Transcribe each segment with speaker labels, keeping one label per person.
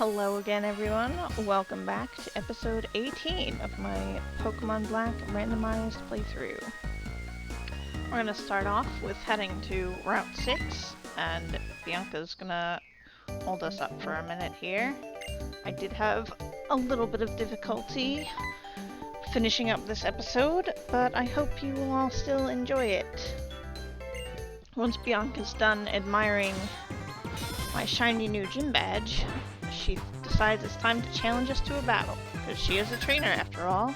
Speaker 1: Hello again, everyone. Welcome back to episode 18 of my Pokemon Black randomized playthrough. We're gonna start off with heading to Route 6, and Bianca's gonna hold us up for a minute here. I did have a little bit of difficulty finishing up this episode, but I hope you will all still enjoy it. Once Bianca's done admiring my shiny new gym badge, she decides it's time to challenge us to a battle, because she is a trainer after all.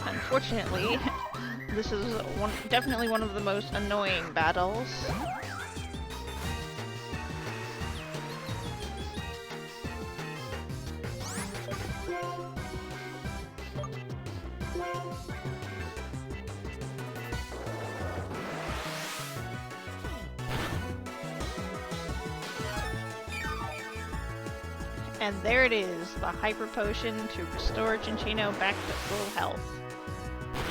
Speaker 1: Unfortunately, this is definitely one of the most annoying battles. And there it is, the Hyper Potion to restore Cinccino back to full health.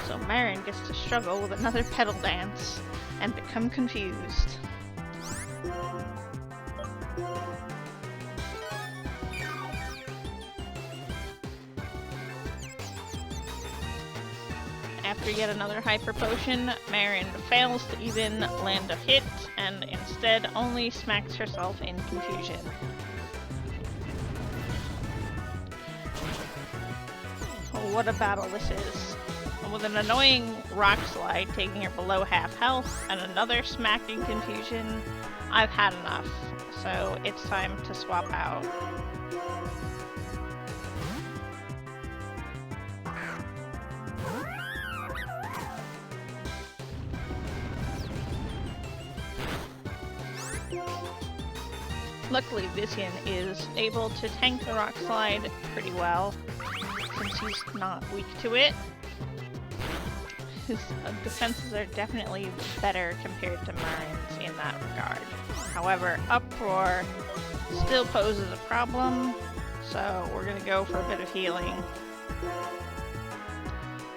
Speaker 1: So Marin gets to struggle with another Petal Dance and become confused. After yet another Hyper Potion, Marin fails to even land a hit and instead only smacks herself in confusion. What a battle this is. With an annoying Rock Slide taking her below half health and another smack in confusion, I've had enough. So it's time to swap out. Luckily, Vician is able to tank the Rock Slide pretty well, since he's not weak to it. His defenses are definitely better compared to Marin's in that regard. However, Uproar still poses a problem, so we're gonna go for a bit of healing.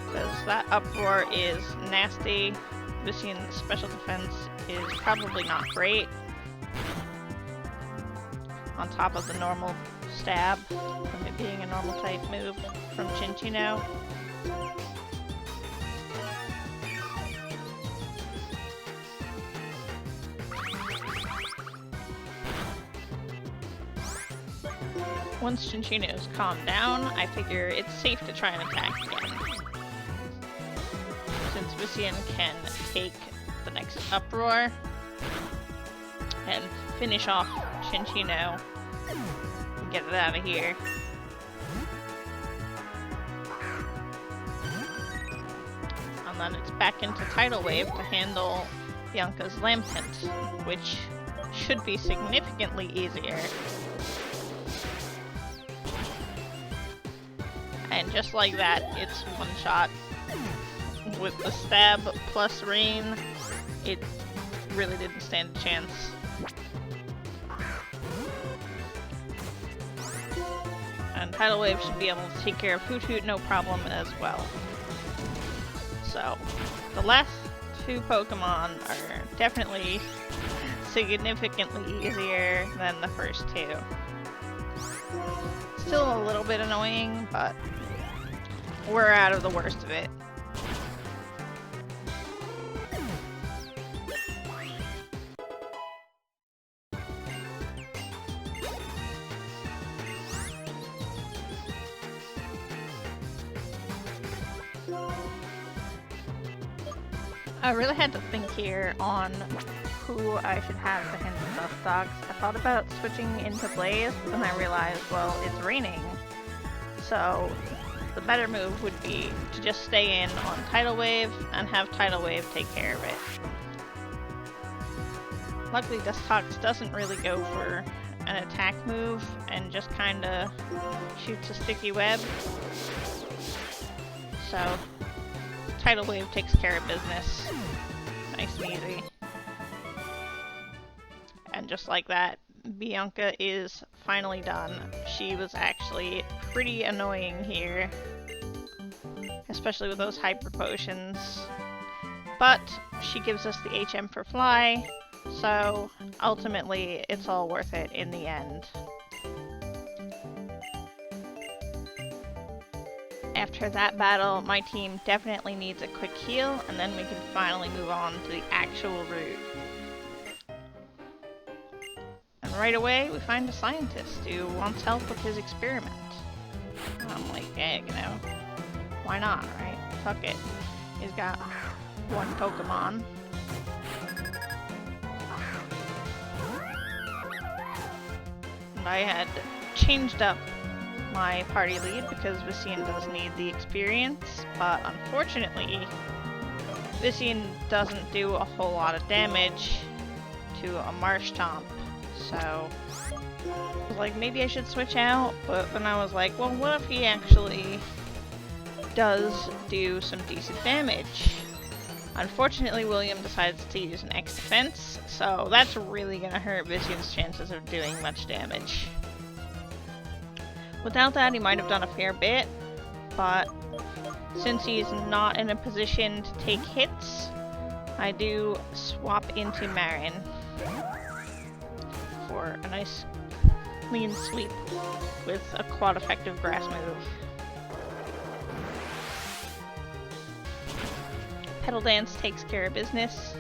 Speaker 1: Because that Uproar is nasty. Vician's special defense is probably not great. On top of the normal stab, from it being a normal type move from Cinccino. Once Cinccino's calmed down, I figure it's safe to try and attack again. Since Vician can take the next Uproar and finish off Cinccino and get it out of here. And then it's back into Tidal Wave to handle Bianca's Lampent, which should be significantly easier. And just like that, it's one shot. With the stab plus rain, it really didn't stand a chance. And Tidal Wave should be able to take care of Hoot Hoot no problem as well. So, the last two Pokemon are definitely significantly easier than the first two. Still a little bit annoying, but we're out of the worst of it. I really had to think here on who I should have to handle Dustox. I thought about switching into Blaze, but then I realized, well, it's raining. So the better move would be to just stay in on Tidal Wave and have Tidal Wave take care of it. Luckily, Dustox doesn't really go for an attack move and just kinda shoots a sticky web. So Tidal Wave takes care of business. Nice and easy. And just like that, Bianca is finally done. She was actually pretty annoying here, especially with those Hyper Potions. But she gives us the HM for Fly, So ultimately, it's all worth it in the end. After that battle, my team definitely needs a quick heal, and then we can finally move on to the actual route. And right away, we find a scientist who wants help with his experiment. I'm like, hey, you know, why not, right? Fuck it. He's got one Pokemon. And I had changed up my party lead because Vicien does need the experience, but unfortunately, Vicien doesn't do a whole lot of damage to a Marshtomp, so I was like, maybe I should switch out, but then I was like, well, what if he actually does do some decent damage? Unfortunately, William decides to use an X defense, so that's really gonna hurt Vicien's chances of doing much damage. Without that, he might have done a fair bit, but since he's not in a position to take hits, I do swap into Marin for a nice clean sweep with a quad effective grass move. Petal Dance takes care of business.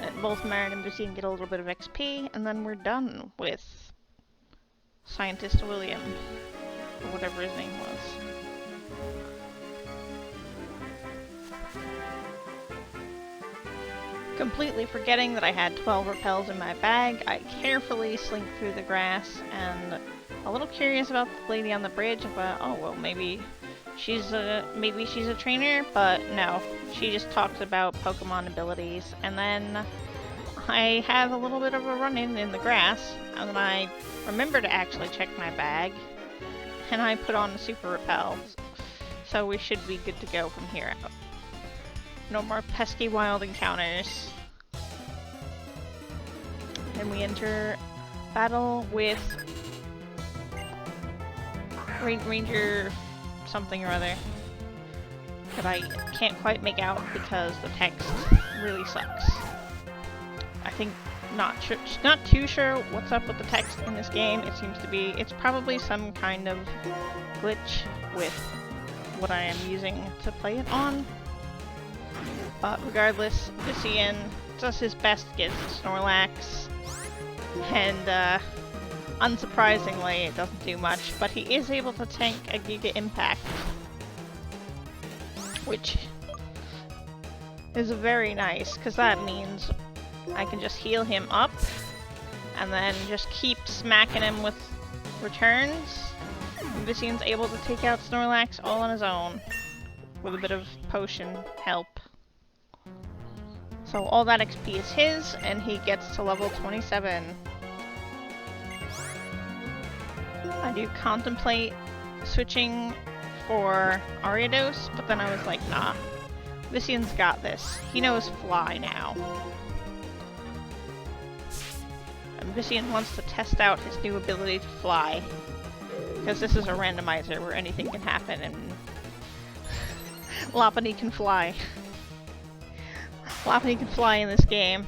Speaker 1: And both Marin and Vicien get a little bit of XP, and then we're done with Scientist William, or whatever his name was. Completely forgetting that I had 12 repels in my bag, I carefully slink through the grass, and a little curious about the lady on the bridge. I thought, oh well, maybe she's a trainer, but no, she just talks about Pokemon abilities. And then I have a little bit of a run-in in the grass, and then I remember to actually check my bag, and I put on the Super Repel, so we should be good to go from here out. No more pesky wild encounters. And we enter battle with Ranger something or other that I can't quite make out because the text really sucks. I think not too sure what's up with the text in this game. It seems to be, it's probably some kind of glitch with what I am using to play it on. But regardless, Vicien does his best against Snorlax, and unsurprisingly, it doesn't do much, but he is able to tank a Giga Impact, which is very nice, because that means I can just heal him up, and then just keep smacking him with returns. And Vicien's able to take out Snorlax all on his own, with a bit of potion help. So all that XP is his, and he gets to level 27. I do contemplate switching for Ariados, but then I was like, nah. Vicien's got this. He knows Fly now. And Vicien wants to test out his new ability to fly. Because this is a randomizer where anything can happen, and Lopunny can fly. Lopunny can fly in this game.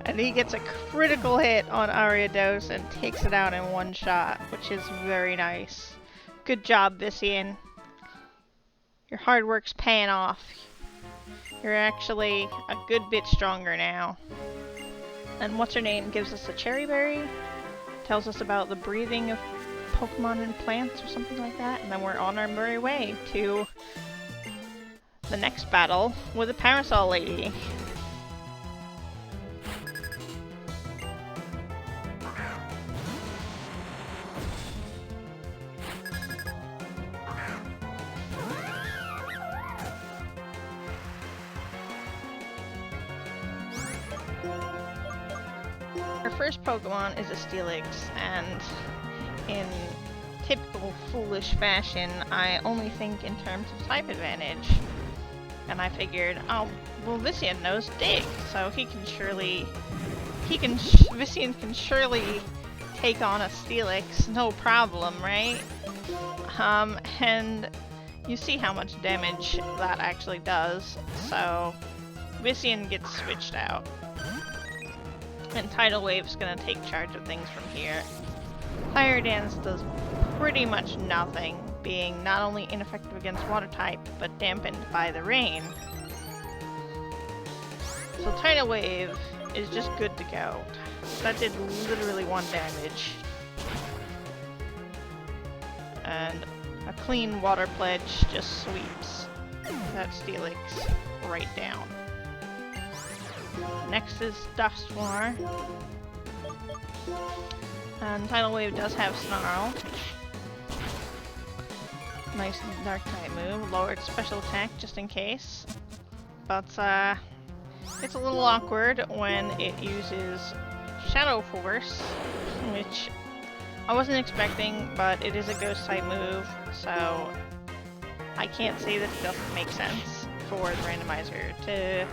Speaker 1: And he gets a critical hit on Ariados and takes it out in one shot, which is very nice. Good job, Vicien. Your hard work's paying off. You're actually a good bit stronger now. And what's-her-name gives us a cherry berry, tells us about the breathing of Pokemon and plants or something like that, and then we're on our merry way to the next battle with a Parasol Lady. Our first Pokemon is a Steelix, and in typical foolish fashion, I only think in terms of type advantage. And I figured, oh, well, Vicien knows Dig, so Vicien can surely take on a Steelix, no problem, right? And you see how much damage that actually does, so Viscien gets switched out. And Tidal Wave's gonna take charge of things from here. Fire Dance does pretty much nothing, being not only ineffective against water type, but dampened by the rain. So Tidal Wave is just good to go. That did literally 1 damage. And a clean Water Pledge just sweeps that Steelix right down. Next is Dusknoir. And Tidal Wave does have Snarl. Nice dark type move. Lowered special attack just in case. But it's a little awkward when it uses Shadow Force, which I wasn't expecting, but it is a ghost type move, so I can't say that it doesn't make sense for the randomizer to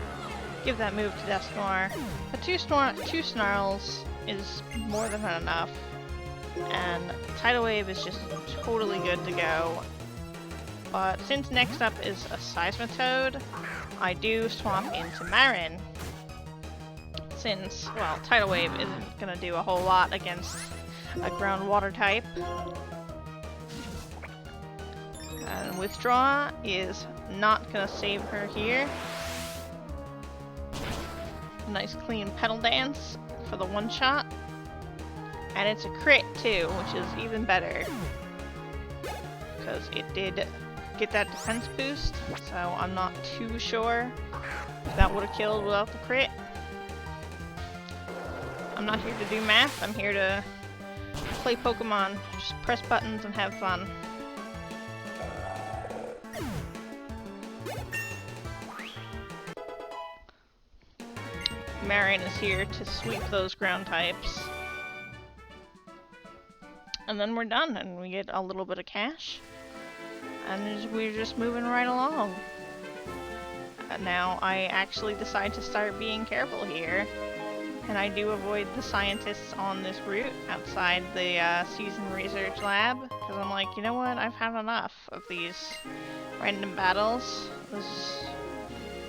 Speaker 1: give that move to Dusknoir. But two Snarls is more than enough, and Tidal Wave is just totally good to go. But since next up is a Seismitoad, I do swap into Marin. Since, well, Tidal Wave isn't gonna do a whole lot against a ground water type. And Withdraw is not gonna save her here. Nice clean Petal Dance for the one-shot. And it's a crit too, which is even better. Because it did get that defense boost, so I'm not too sure if that would have killed without the crit. I'm not here to do math, I'm here to play Pokemon. Just press buttons and have fun. Marin is here to sweep those ground types. And then we're done, and we get a little bit of cash. And we're just moving right along. Now I actually decide to start being careful here. And I do avoid the scientists on this route outside the season research lab. Because I'm like, you know what, I've had enough of these random battles. This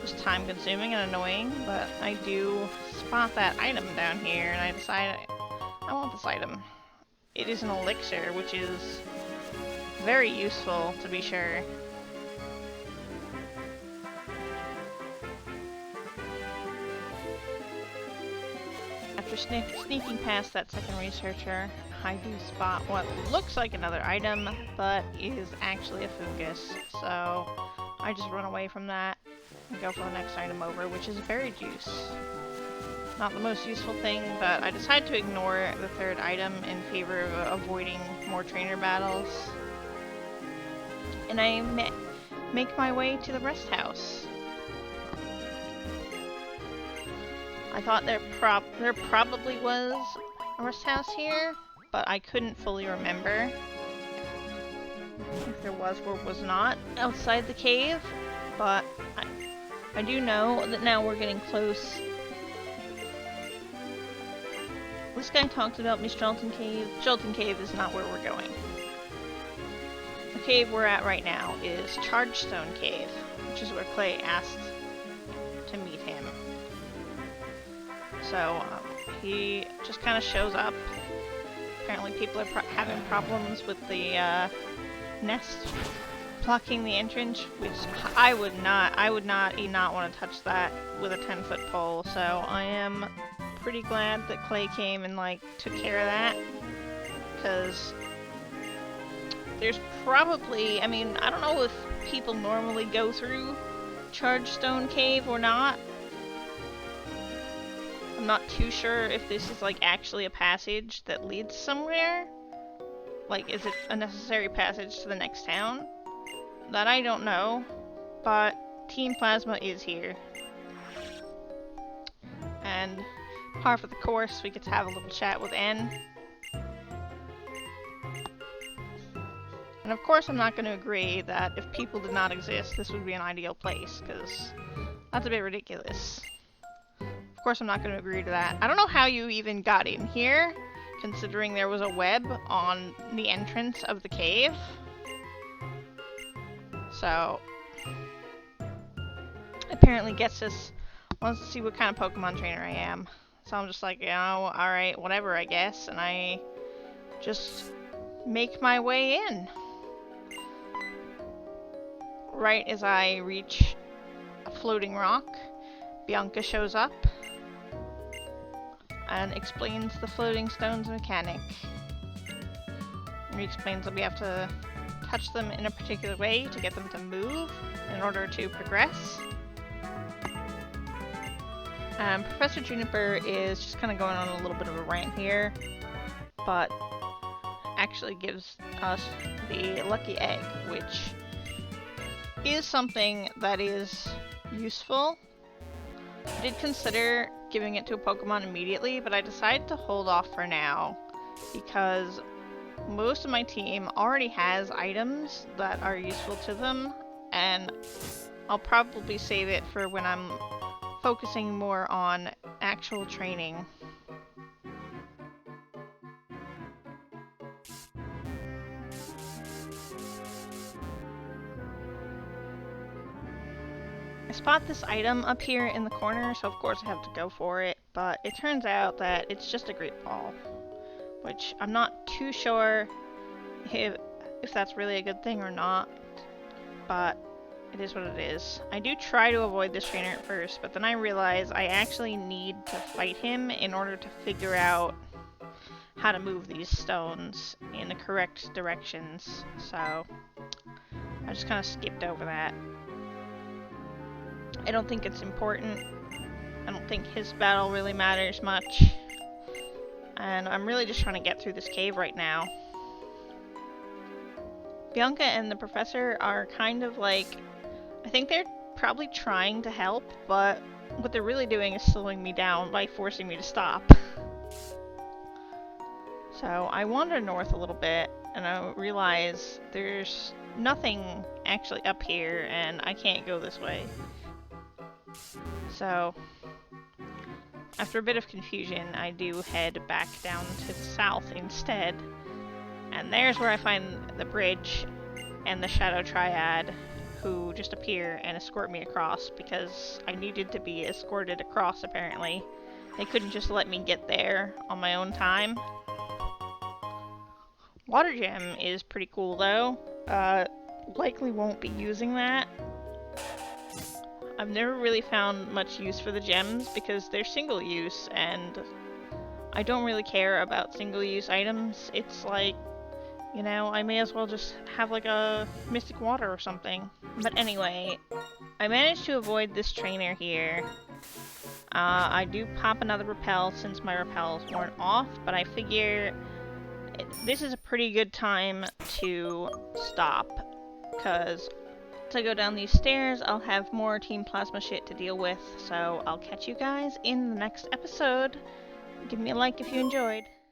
Speaker 1: was time consuming and annoying, but I do spot that item down here and I decide I want this item. It is an elixir, which is very useful to be sure. After sneaking past that second researcher, I do spot what looks like another item, but is actually a fungus. So I just run away from that and go for the next item over, which is berry juice. Not the most useful thing, but I decide to ignore the third item in favor of avoiding more trainer battles. And I make my way to the rest house. I thought there probably was a rest house here, but I couldn't fully remember if there was or was not outside the cave. But I do know that now we're getting close. This guy talked about me Chargestone Cave. Chargestone Cave is not where we're going. The cave we're at right now is Chargestone Cave, which is where Clay asked to meet him. So he just kind of shows up. Apparently people are having problems with the nest blocking the entrance, which I would not want to touch that with a 10-foot pole. So I am pretty glad that Clay came and like took care of that, because there's probably, I mean, I don't know if people normally go through Chargestone Cave or not. I'm not too sure if this is like actually a passage that leads somewhere. Like, is it a necessary passage to the next town? That I don't know, but Team Plasma is here. And par for the course, we get to have a little chat with N. And of course I'm not going to agree that if people did not exist, this would be an ideal place, because that's a bit ridiculous. Of course I'm not going to agree to that. I don't know how you even got in here, considering there was a web on the entrance of the cave. So, apparently Getsus wants to see what kind of Pokemon trainer I am. So I'm just like, you know, alright, whatever, I guess. And I just make my way in. Right as I reach a floating rock, Bianca shows up and explains the floating stone's mechanic. He explains that we have to touch them in a particular way to get them to move in order to progress. Professor Juniper is just kind of going on a little bit of a rant here, but actually gives us the lucky egg, which is something that is useful. I did consider giving it to a Pokemon immediately, but I decided to hold off for now because most of my team already has items that are useful to them, and I'll probably save it for when I'm focusing more on actual training. I spot this item up here in the corner, so of course I have to go for it, but it turns out that it's just a Great Ball, which I'm not too sure if that's really a good thing or not, but it is what it is. I do try to avoid this trainer at first, but then I realize I actually need to fight him in order to figure out how to move these stones in the correct directions, so I just kind of skipped over that. I don't think it's important. I don't think his battle really matters much. And I'm really just trying to get through this cave right now. Bianca and the professor are kind of like, I think they're probably trying to help, but what they're really doing is slowing me down by forcing me to stop. So I wander north a little bit, and I realize there's nothing actually up here, and I can't go this way. So, after a bit of confusion, I do head back down to the south instead. And there's where I find the bridge and the Shadow Triad, who just appear and escort me across because I needed to be escorted across, apparently. They couldn't just let me get there on my own time. Water Gem is pretty cool though. Likely won't be using that. I've never really found much use for the gems because they're single use, and I don't really care about single use items. It's like, you know, I may as well just have like a Mystic Water or something. But anyway, I managed to avoid this trainer here. I do pop another repel since my repel is worn off, but I figure this is a pretty good time to stop, because to go down these stairs, I'll have more Team Plasma shit to deal with, so I'll catch you guys in the next episode. Give me a like if you enjoyed.